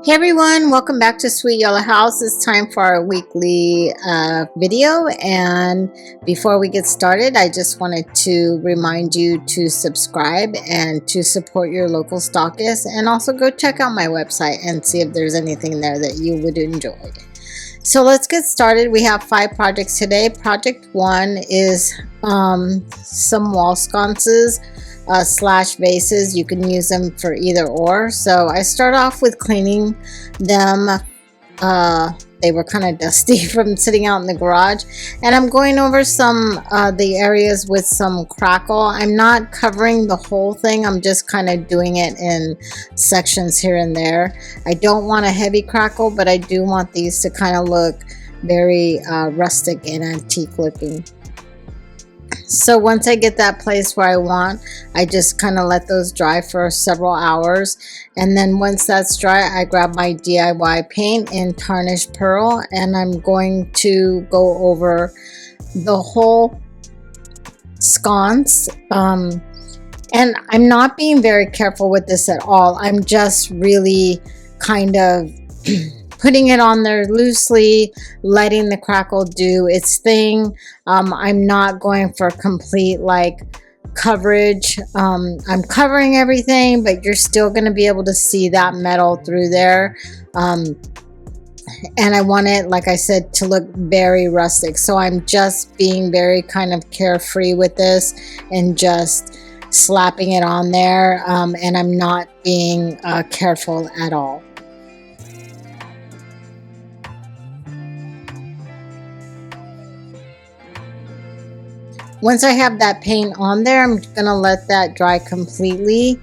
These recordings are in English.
Hey everyone, welcome back to Sweet Yellow House. It's time for our weekly video, and before we get started, I just wanted to remind you to subscribe and to support your local stockist, and also go check out my website and see if there's anything there that you would enjoy. So let's get started. We have 5 projects today. Project 1 is some wall sconces slash vases. You can use them for either or. So I start off with cleaning them. They were kind of dusty from sitting out in the garage, and I'm going over some the areas with some crackle. I'm not covering the whole thing, I'm just kind of doing it in sections here and there. I don't want a heavy crackle, but I do want these to kind of look very rustic and antique looking. So once I get that place where I want, I just kind of let those dry for several hours, and then once that's dry, I grab my DIY paint in tarnished pearl, and I'm going to go over the whole sconce. And I'm not being very careful with this at all. I'm just really kind of putting it on there loosely, letting the crackle do its thing. I'm not going for complete like coverage. I'm covering everything, but you're still going to be able to see that metal through there. And I want it, like I said, to look very rustic. So I'm just being very kind of carefree with this and just slapping it on there. And I'm not being careful at all. Once I have that paint on there, I'm gonna let that dry completely,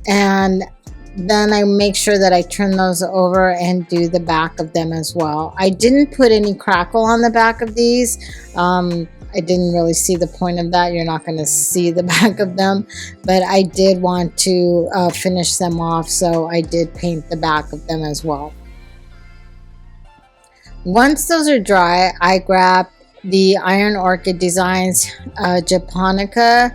and then I make sure that I turn those over and do the back of them as well. I didn't put any crackle on the back of these. I didn't really see the point of that. You're not gonna see the back of them, but I did want to finish them off, so I did paint the back of them as well. Once those are dry, I grab the ironorchiddesigns japonica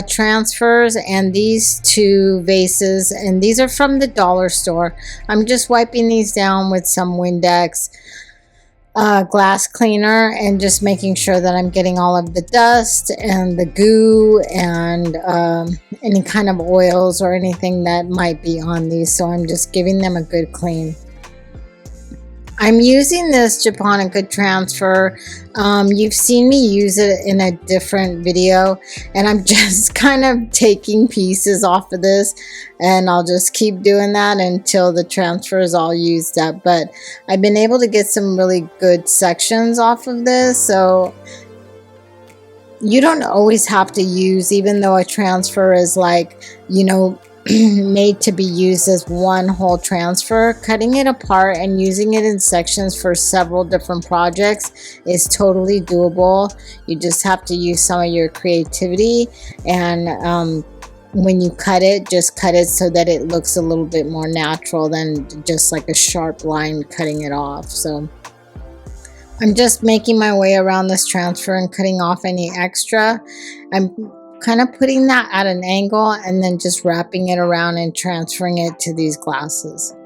transfers and these 2 vases, and these are from the dollar store. I'm just wiping these down with some Windex glass cleaner and just making sure that I'm getting all of the dust and the goo and any kind of oils or anything that might be on these. So I'm just giving them a good clean. I'm using this japonica transfer. You've seen me use it in a different video, and I'm just kind of taking pieces off of this, and I'll just keep doing that until the transfer is all used up. But I've been able to get some really good sections off of this, so you don't always have to use, even though a transfer is like, you know, made to be used as one whole transfer. Cutting it apart and using it in sections for several different projects is totally doable. You just have to use some of your creativity, and when you cut it, just cut it so that it looks a little bit more natural than just like a sharp line cutting it off. So I'm just making my way around this transfer and cutting off any extra. I'm kind of putting that at an angle and then just wrapping it around and transferring it to these glasses.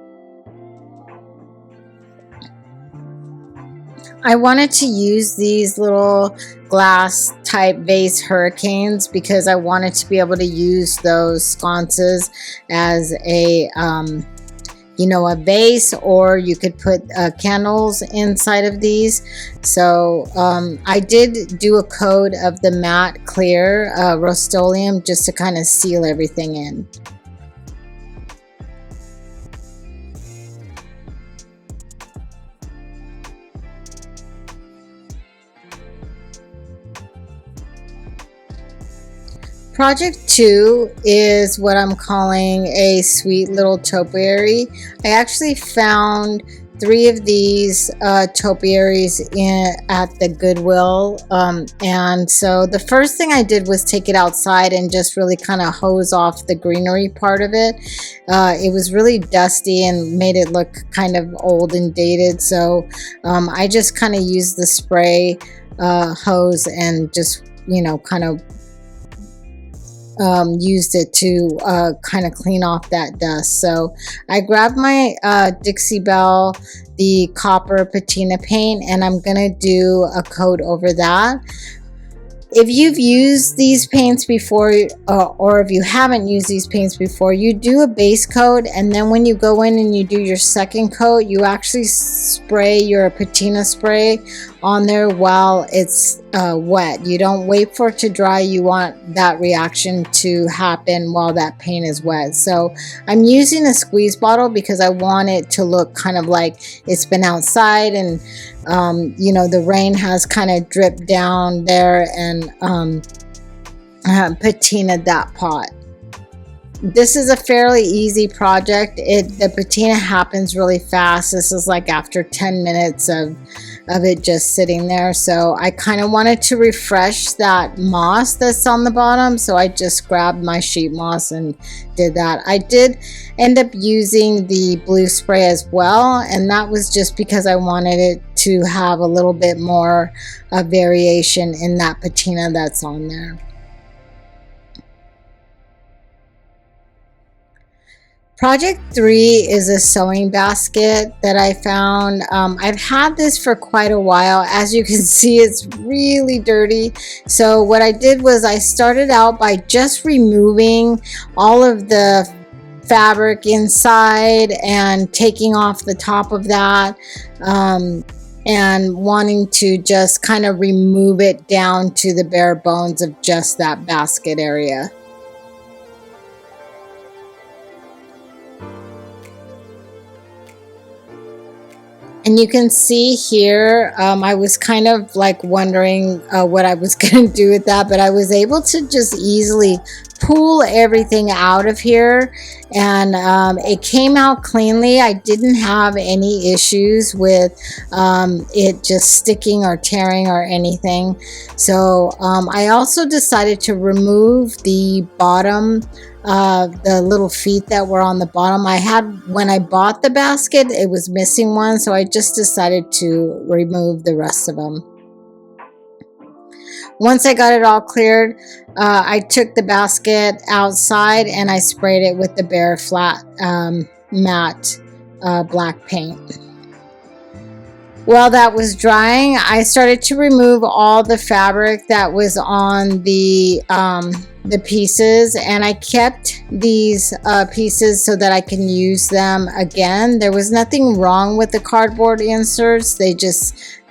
I wanted to use these little glass type vase hurricanes because I wanted to be able to use those sconces as a you know, a vase, or you could put candles inside of these. So I did do a coat of the matte clear Rust-Oleum just to kind of seal everything in. Project 2 is what I'm calling a sweet little topiary. I actually found 3 of these topiaries at the Goodwill, and so the first thing I did was take it outside and just really kind of hose off the greenery part of it. It was really dusty and made it look kind of old and dated, so I just kind of used the spray hose and just, you know, kind of used it to kind of clean off that dust. So I grabbed my Dixie Belle, the copper patina paint, and I'm gonna do a coat over that. If you've used these paints before, or if you haven't used these paints before, you do a base coat, and then when you go in and you do your second coat, you actually spray your patina spray on there while it's wet. You don't wait for it to dry. You want that reaction to happen while that paint is wet. So I'm using a squeeze bottle because I want it to look kind of like it's been outside, and you know, the rain has kind of dripped down there and patinaed that pot. This is a fairly easy project. The patina happens really fast. This is like after 10 minutes of it just sitting there. So I kind of wanted to refresh that moss that's on the bottom, so I just grabbed my sheet moss and did that. I did end up using the blue spray as well, and that was just because I wanted it to have a little bit more variation in that patina that's on there. Project 3 is a sewing basket that I found. I've had this for quite a while. As you can see, it's really dirty. So what I did was I started out by just removing all of the fabric inside and taking off the top of that, and wanting to just kind of remove it down to the bare bones of just that basket area. And you can see here, I was kind of like wondering what I was going to do with that, but I was able to just easily pull everything out of here, and it came out cleanly. I didn't have any issues with it just sticking or tearing or anything. So I also decided to remove the bottom, the little feet that were on the bottom. I had, when I bought the basket, it was missing one, so I just decided to remove the rest of them. Once I got it all cleared, I took the basket outside and I sprayed it with the Bare Flat matte black paint. While that was drying, I started to remove all the fabric that was on the pieces, and I kept these pieces so that I can use them again. There was nothing wrong with the cardboard inserts.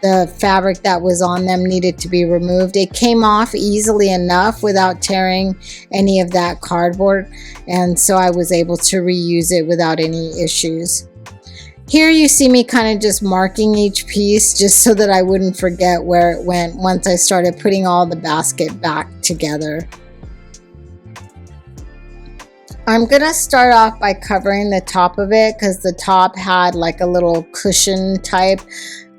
The fabric that was on them needed to be removed. It came off easily enough without tearing any of that cardboard, and so I was able to reuse it without any issues. Here you see me kind of just marking each piece just so that I wouldn't forget where it went once I started putting all the basket back together. I'm gonna start off by covering the top of it because the top had like a little cushion type,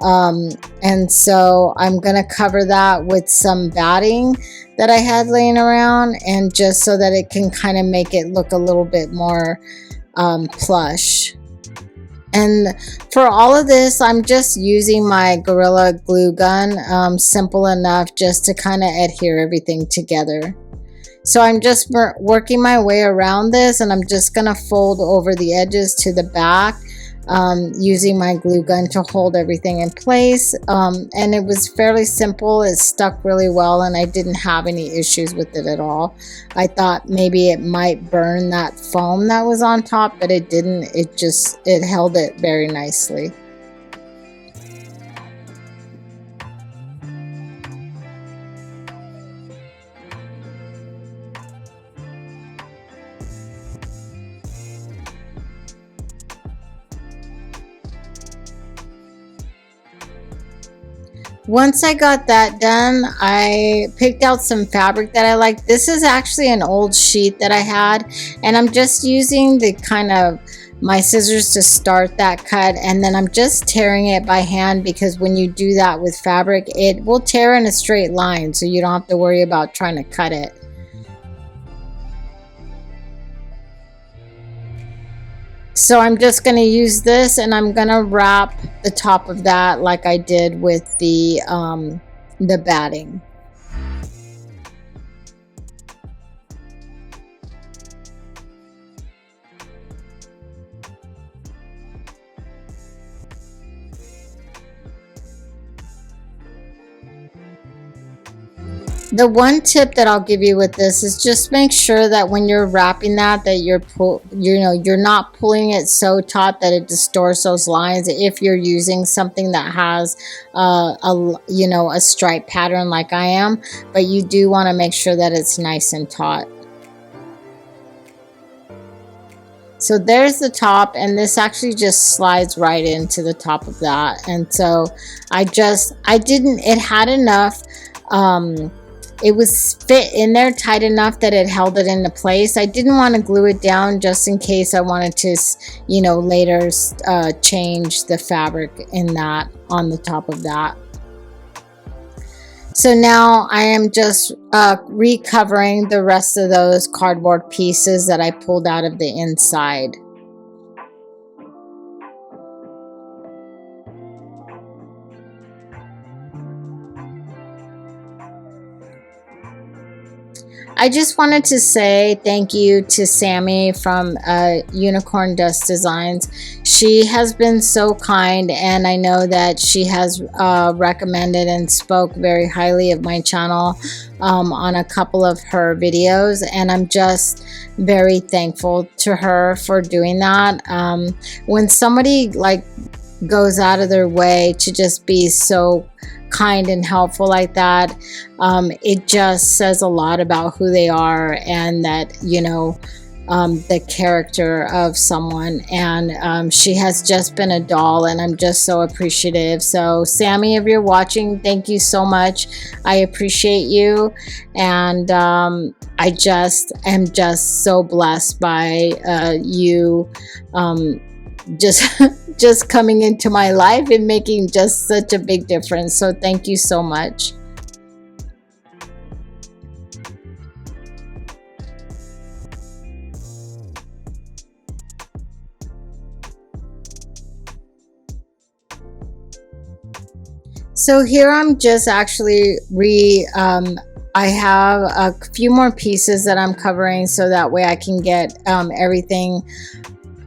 and so I'm gonna cover that with some batting that I had laying around, and just so that it can kind of make it look a little bit more plush. And for all of this, I'm just using my Gorilla glue gun, simple enough just to kind of adhere everything together. So I'm just working my way around this, and I'm just going to fold over the edges to the back, using my glue gun to hold everything in place. And it was fairly simple. It stuck really well, and I didn't have any issues with it at all. I thought maybe it might burn that foam that was on top, but it didn't. It held it very nicely. Once I got that done, I picked out some fabric that I liked. This is actually an old sheet that I had, and I'm just using the kind of my scissors to start that cut, and then I'm just tearing it by hand, because when you do that with fabric, it will tear in a straight line, so you don't have to worry about trying to cut it. So I'm just going to use this, and I'm going to wrap the top of that like I did with the batting. The one tip that I'll give you with this is just make sure that when you're wrapping that you're not pulling it so taut that it distorts those lines. If you're using something that has a stripe pattern like I am, but you do want to make sure that it's nice and taut. So there's the top, and this actually just slides right into the top of that. And so it had enough, it was fit in there tight enough that it held it into place. I didn't want to glue it down just in case I wanted to, later change the fabric in that on the top of that. So now I am just recovering the rest of those cardboard pieces that I pulled out of the inside. I just wanted to say thank you to Sammy from Unicorn Dust Designs. She has been so kind, and I know that she has recommended and spoke very highly of my channel on a couple of her videos, and I'm just very thankful to her for doing that. When somebody goes out of their way to just be so kind and helpful like that, it just says a lot about who they are, and that the character of someone. And she has just been a doll, and I'm just so appreciative. So Sammy, if you're watching, thank you so much. I appreciate you, and I just am just so blessed by you just coming into my life and making just such a big difference. So thank you so much. So here I'm just actually I have a few more pieces that I'm covering, so that way I can get everything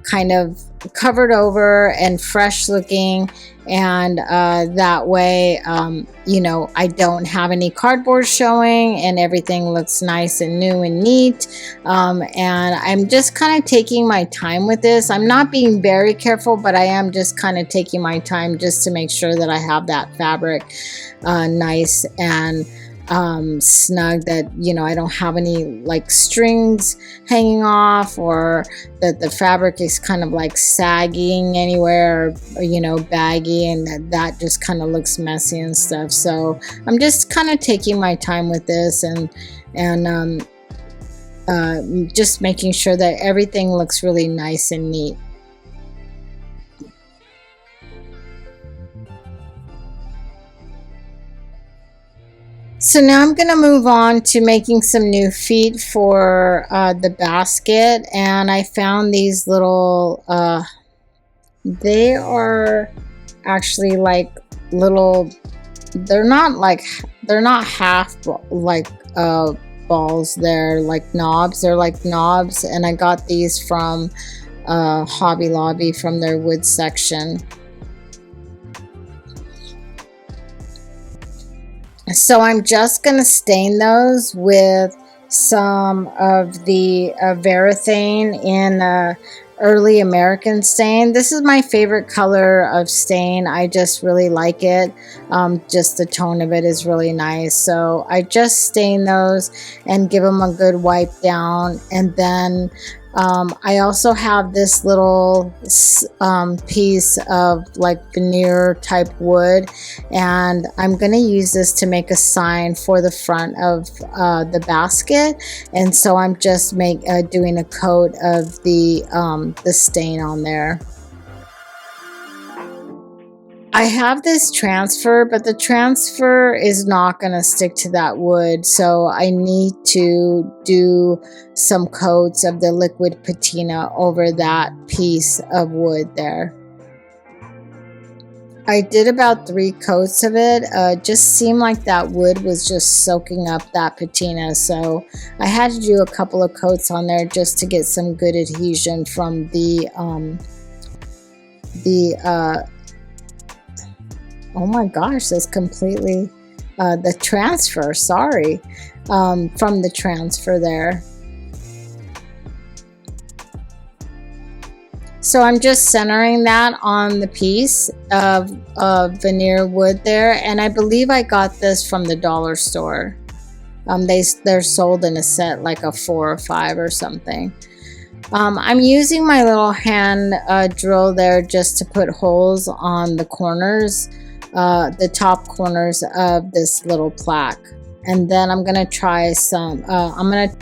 kind of covered over and fresh looking, and that way I don't have any cardboard showing, and everything looks nice and new and neat. And I'm just kind of taking my time with this. I'm not being very careful, but I am just kind of taking my time just to make sure that I have that fabric nice and snug, that I don't have any strings hanging off, or that the fabric is kind of sagging anywhere, or baggy, and that just kind of looks messy and stuff. So I'm just kind of taking my time with this, and just making sure that everything looks really nice and neat. So now I'm going to move on to making some new feet for the basket, and I found these little, they are actually little, they're not half balls, they're knobs, and I got these from Hobby Lobby from their wood section. So I'm just going to stain those with some of the Varathane in Early American stain. This is my favorite color of stain. I just really like it. Just the tone of it is really nice. So I just stain those and give them a good wipe down. And then I also have this little piece of veneer type wood, and I'm going to use this to make a sign for the front of the basket. And so I'm just doing a coat of the stain on there. I have this transfer, but the transfer is not going to stick to that wood, so I need to do some coats of the liquid patina over that piece of wood there. I did about 3 coats of it. Just seemed like that wood was just soaking up that patina, so I had to do a couple of coats on there just to get some good adhesion from oh my gosh, that's completely the transfer, sorry, from the transfer there. So I'm just centering that on the piece of veneer wood there, and I believe I got this from the dollar store. They're sold in a set, like a 4 or 5 or something. I'm using my little hand drill there just to put holes on the corners, the top corners of this little plaque. And then I'm gonna try some, I'm gonna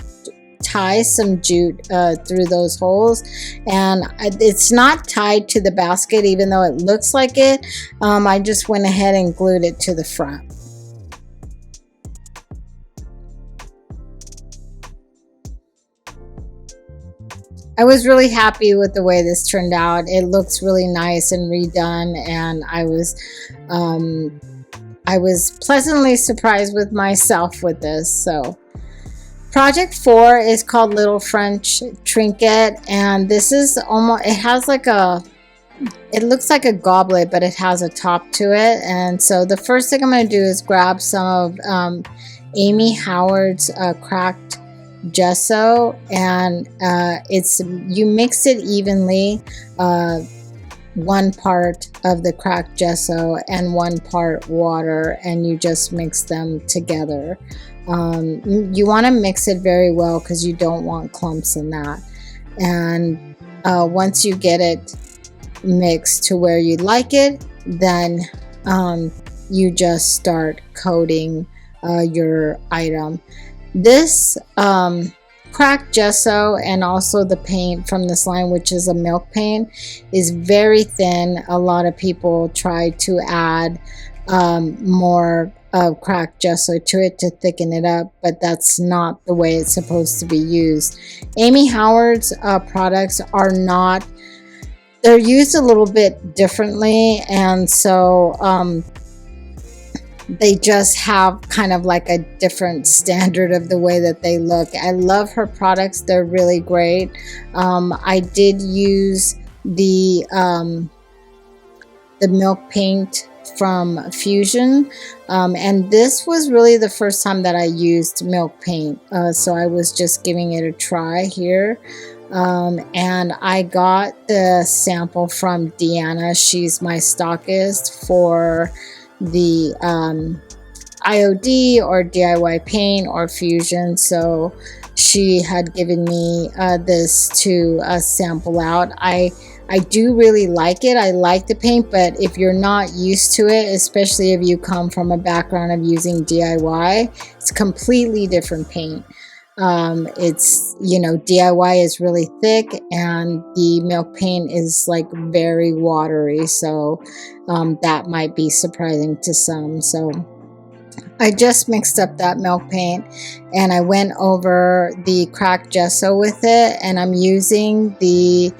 tie some jute through those holes, and it's not tied to the basket even though it looks like it. I just went ahead and glued it to the front. I was really happy with the way this turned out. It looks really nice and redone, and I was pleasantly surprised with myself with this. So project 4 is called Little French Trinket, and this is almost, it has like a, it looks like a goblet, but it has a top to it. And so the first thing I'm going to do is grab some of Amy Howard's cracked gesso, and you mix it evenly, 1 part of the cracked gesso and 1 part water, and you just mix them together. You want to mix it very well because you don't want clumps in that. And once you get it mixed to where you like it, then you just start coating your item. This cracked gesso and also the paint from this line, which is a milk paint, is very thin. A lot of people try to add more cracked gesso to it to thicken it up, but that's not the way it's supposed to be used. Amy Howard's products are not, they're used a little bit differently, and so they just have kind of like a different standard of the way that they look. I love her products. They're really great. I did use the milk paint from Fusion, and this was really the first time that I used milk paint, so I was just giving it a try here. And I got the sample from Deanna. She's my stockist for the IOD or DIY paint or Fusion, so she had given me this to sample out. I do really like it. I like the paint, but if you're not used to it, especially if you come from a background of using DIY, it's completely different paint. It's, you know, DIY is really thick and the milk paint is like very watery, so that might be surprising to some. So I just mixed up that milk paint and I went over the cracked gesso with it, and I'm using the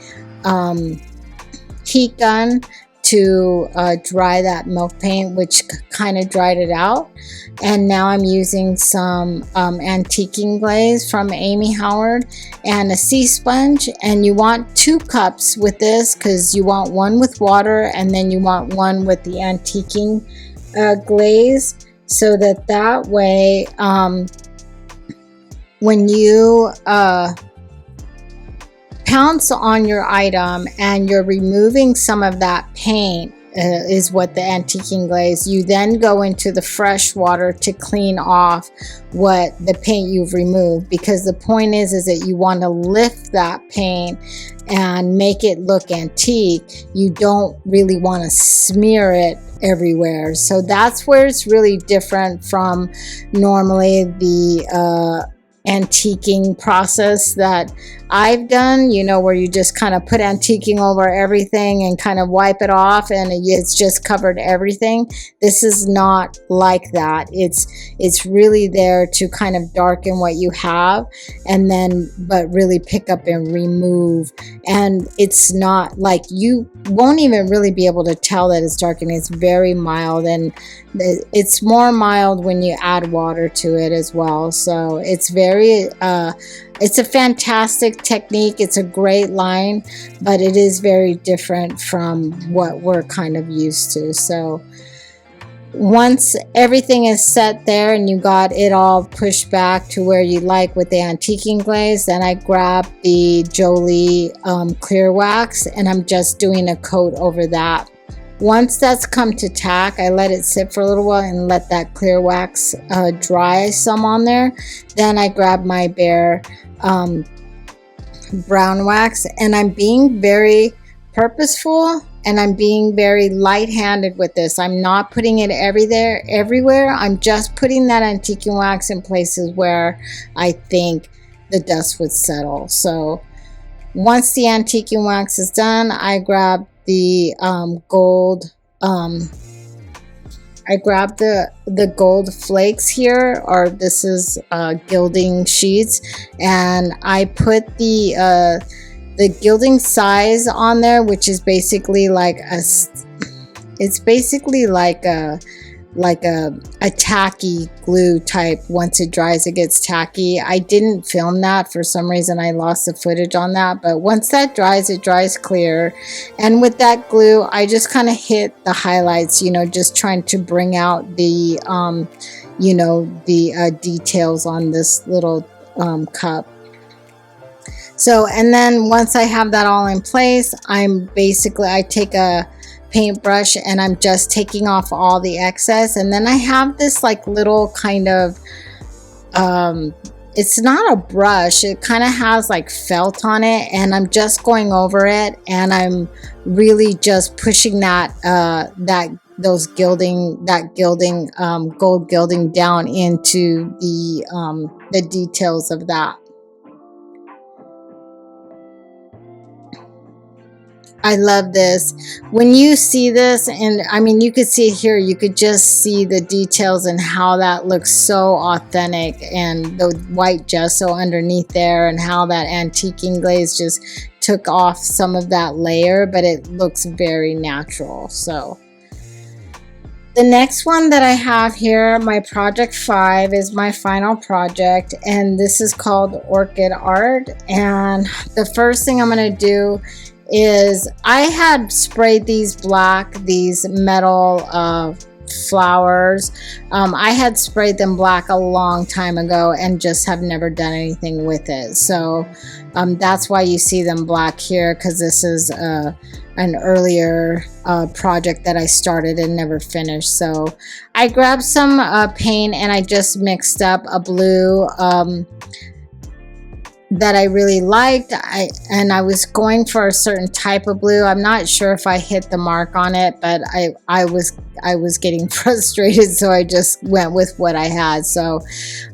heat gun to dry that milk paint, which kind of dried it out. And now I'm using some antiquing glaze from Amy Howard and a sea sponge, and you want 2 cups with this because you want 1 with water and then you want 1 with the antiquing glaze, so that way when you pounce on your item and you're removing some of that paint, is what the antiquing glaze, you then go into the fresh water to clean off what the paint you've removed, because the point is that you want to lift that paint and make it look antique. You don't really want to smear it everywhere. So that's where it's really different from normally the antiquing process that I've done, you know, where you just kind of put antiquing over everything and kind of wipe it off and it's just covered everything. This is not like that. It's really there to kind of darken what you have, and then but really pick up and remove. And it's not like, you won't even really be able to tell that it's darkening. It's very mild, and it's more mild when you add water to it as well. So it's very it's a fantastic technique. It's a great line, but it is very different from what we're kind of used to. So Once everything is set there and you got it all pushed back to where you like with the antiquing glaze, then I grab the Jolie clear wax and I'm just doing a coat over that. Once that's come to tack, I let it sit for a little while and let that clear wax dry some on there. Then I grab my bare brown wax, and I'm being very purposeful and I'm being very light-handed with this. I'm not putting it everywhere. I'm just putting that antiquing wax in places where I think the dust would settle. So once the antiquing wax is done, I grab the gold I grabbed the gold flakes here, or this is gilding sheets, and I put the gilding size on there, which is basically like a tacky glue type. Once it dries, it gets tacky. I didn't film that for some reason. I lost the footage on that, but once that dries, it dries clear. And with that glue, I just kind of hit the highlights, you know, just trying to bring out the details on this little cup. So, and then once I have that all in place, I take a paintbrush and I'm just taking off all the excess, and then I have this like little kind of it's not a brush, it kind of has like felt on it, and I'm just going over it and I'm really just pushing that gold gilding down into the details of that. I love this. When you see this, and I mean, you could see it here, you could just see the details and how that looks so authentic, and the white gesso underneath there, and how that antiquing glaze just took off some of that layer, but it looks very natural. So the next one that I have here, my project 5, is my final project, and this is called Orchid Art. And the first thing I'm going to do is I had sprayed these metal flowers. I had sprayed them black a long time ago and just have never done anything with it. So that's why you see them black here, because this is an earlier project that I started and never finished. So I grabbed some paint and I just mixed up a blue that I really liked. I was going for a certain type of blue. I'm not sure if I hit the mark on it, but I was getting frustrated, so I just went with what I had. So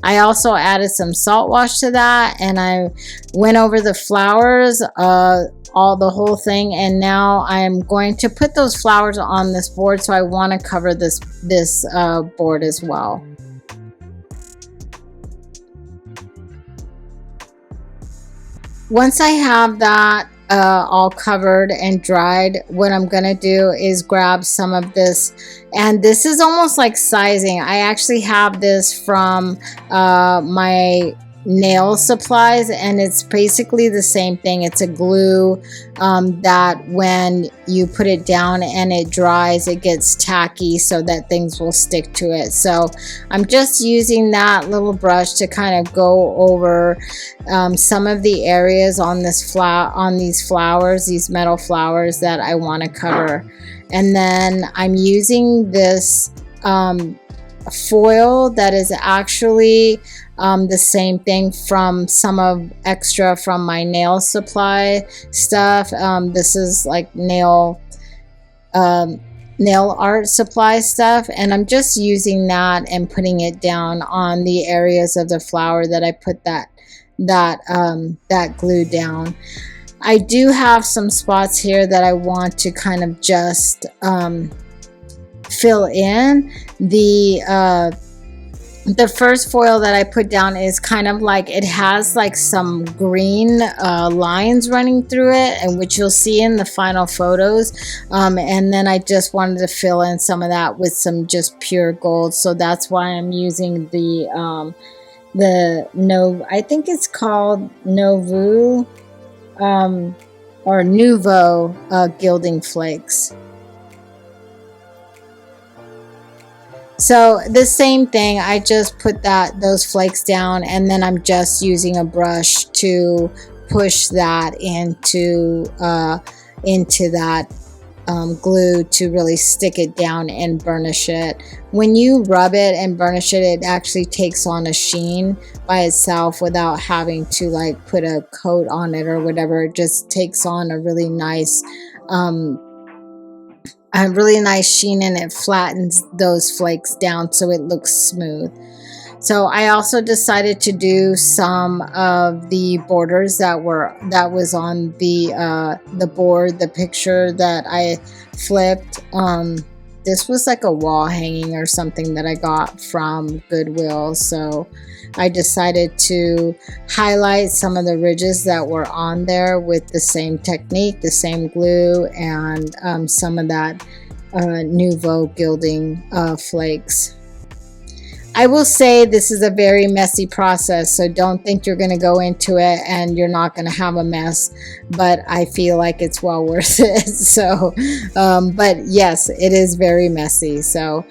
I also added some salt wash to that, and I went over the flowers, the whole thing, and now I'm going to put those flowers on this board. So I want to cover this board as well. Once I have that all covered and dried, what I'm gonna do is grab some of this, and this is almost like sizing. I actually have this from my nail supplies, and it's basically the same thing. It's a glue that when you put it down and it dries, it gets tacky so that things will stick to it. So I'm just using that little brush to kind of go over some of the areas on these flowers, these metal flowers that I want to cover. And then I'm using this foil that is actually the same thing from extra from my nail supply stuff. This is like nail art supply stuff, and I'm just using that and putting it down on the areas of the flower that I put that glue down. I do have some spots here that I want to kind of just fill in. The first foil that I put down is kind of like, it has like some green lines running through it, and which you'll see in the final photos. And then I just wanted to fill in some of that with some just pure gold. So that's why I'm using I think it's called Nouveau gilding flakes. So the same thing, I just put those flakes down, and then I'm just using a brush to push that into that glue to really stick it down and burnish it. When you rub it and burnish it, it actually takes on a sheen by itself without having to like put a coat on it or whatever. It just takes on a really nice sheen, and it flattens those flakes down so it looks smooth. So I also decided to do some of the borders that was on the board, the picture that I flipped. This was like a wall hanging or something that I got from Goodwill. So I decided to highlight some of the ridges that were on there with the same technique, the same glue, and some of that Nouveau gilding flakes. I will say this is a very messy process, so don't think you're going to go into it and you're not going to have a mess, but I feel like it's well worth it. So, but yes, it is very messy. So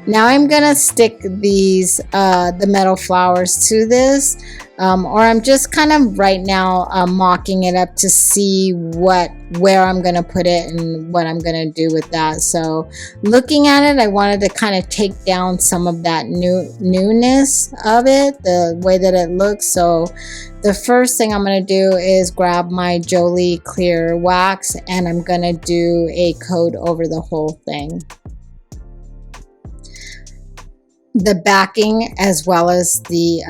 now I'm going to stick these, the metal flowers to this, or I'm just kind of right now mocking it up to see where I'm going to put it and what I'm going to do with that. So looking at it, I wanted to kind of take down some of that newness of it, the way that it looks. So the first thing I'm going to do is grab my Jolie clear wax, and I'm going to do a coat over the whole thing. The backing as well as the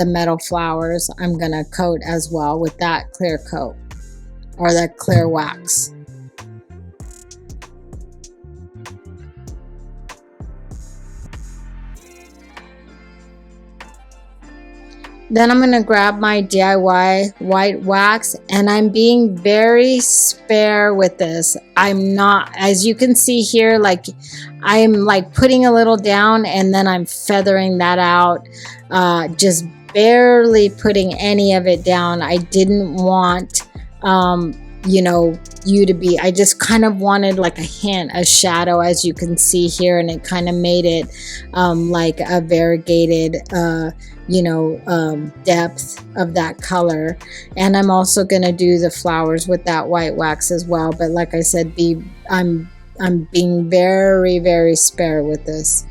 metal flowers, I'm going to coat as well with that clear coat or that clear wax. Then I'm going to grab my DIY white wax, and I'm being very spare with this. I'm not, as you can see here, like I'm like putting a little down and then I'm feathering that out, just barely putting any of it down. I didn't want, you know, you to be, I just kind of wanted like a hint, a shadow, as you can see here, and it kind of made it like a variegated you know, depth of that color. And I'm also going to do the flowers with that white wax as well, but like I said, I'm being very, very spare with this.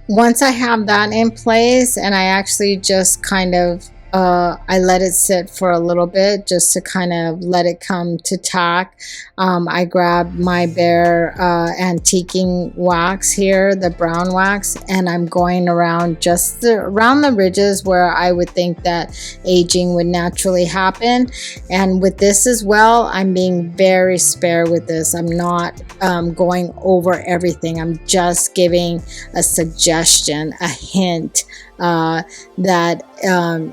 Once I have that in place, and I actually just kind of I let it sit for a little bit just to kind of let it come to tack. I grabbed my bare antiquing wax here, the brown wax, and I'm going around just around the ridges where I would think that aging would naturally happen. And with this as well, I'm being very spare with this. I'm not going over everything. I'm just giving a suggestion, a hint, that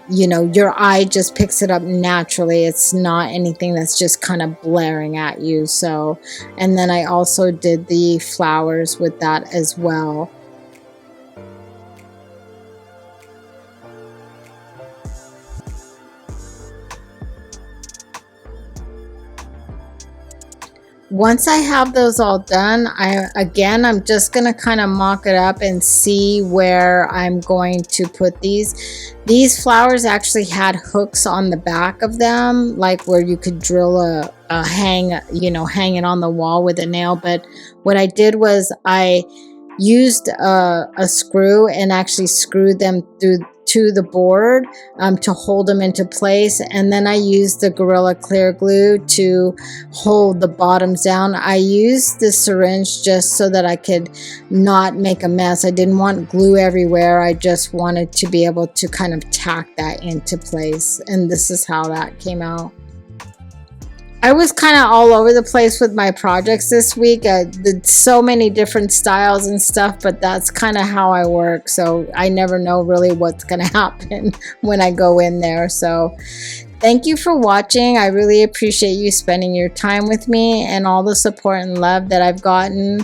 you know, your eye just picks it up naturally. It's not anything that's just kind of blaring at you. So, and then I also did the flowers with that as well. Once I have those all done, I'm just going to kind of mock it up and see where I'm going to put these. These flowers actually had hooks on the back of them, like where you could drill a hang it on the wall with a nail. But what I did was I used a screw and actually screwed them through to the board to hold them into place, and then I used the Gorilla Clear Glue to hold the bottoms down. I used the syringe just so that I could not make a mess. I didn't want glue everywhere. I just wanted to be able to kind of tack that into place, and this is how that came out. I was kind of all over the place with my projects this week. I did so many different styles and stuff, but that's kind of how I work. So I never know really what's going to happen when I go in there. So thank you for watching. I really appreciate you spending your time with me and all the support and love that I've gotten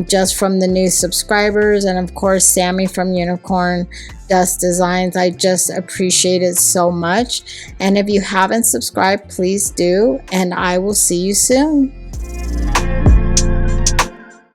just from the new subscribers, and of course Sammy from Unicorn Dust Designs. I just appreciate it so much. And if you haven't subscribed, please do, and I will see you soon.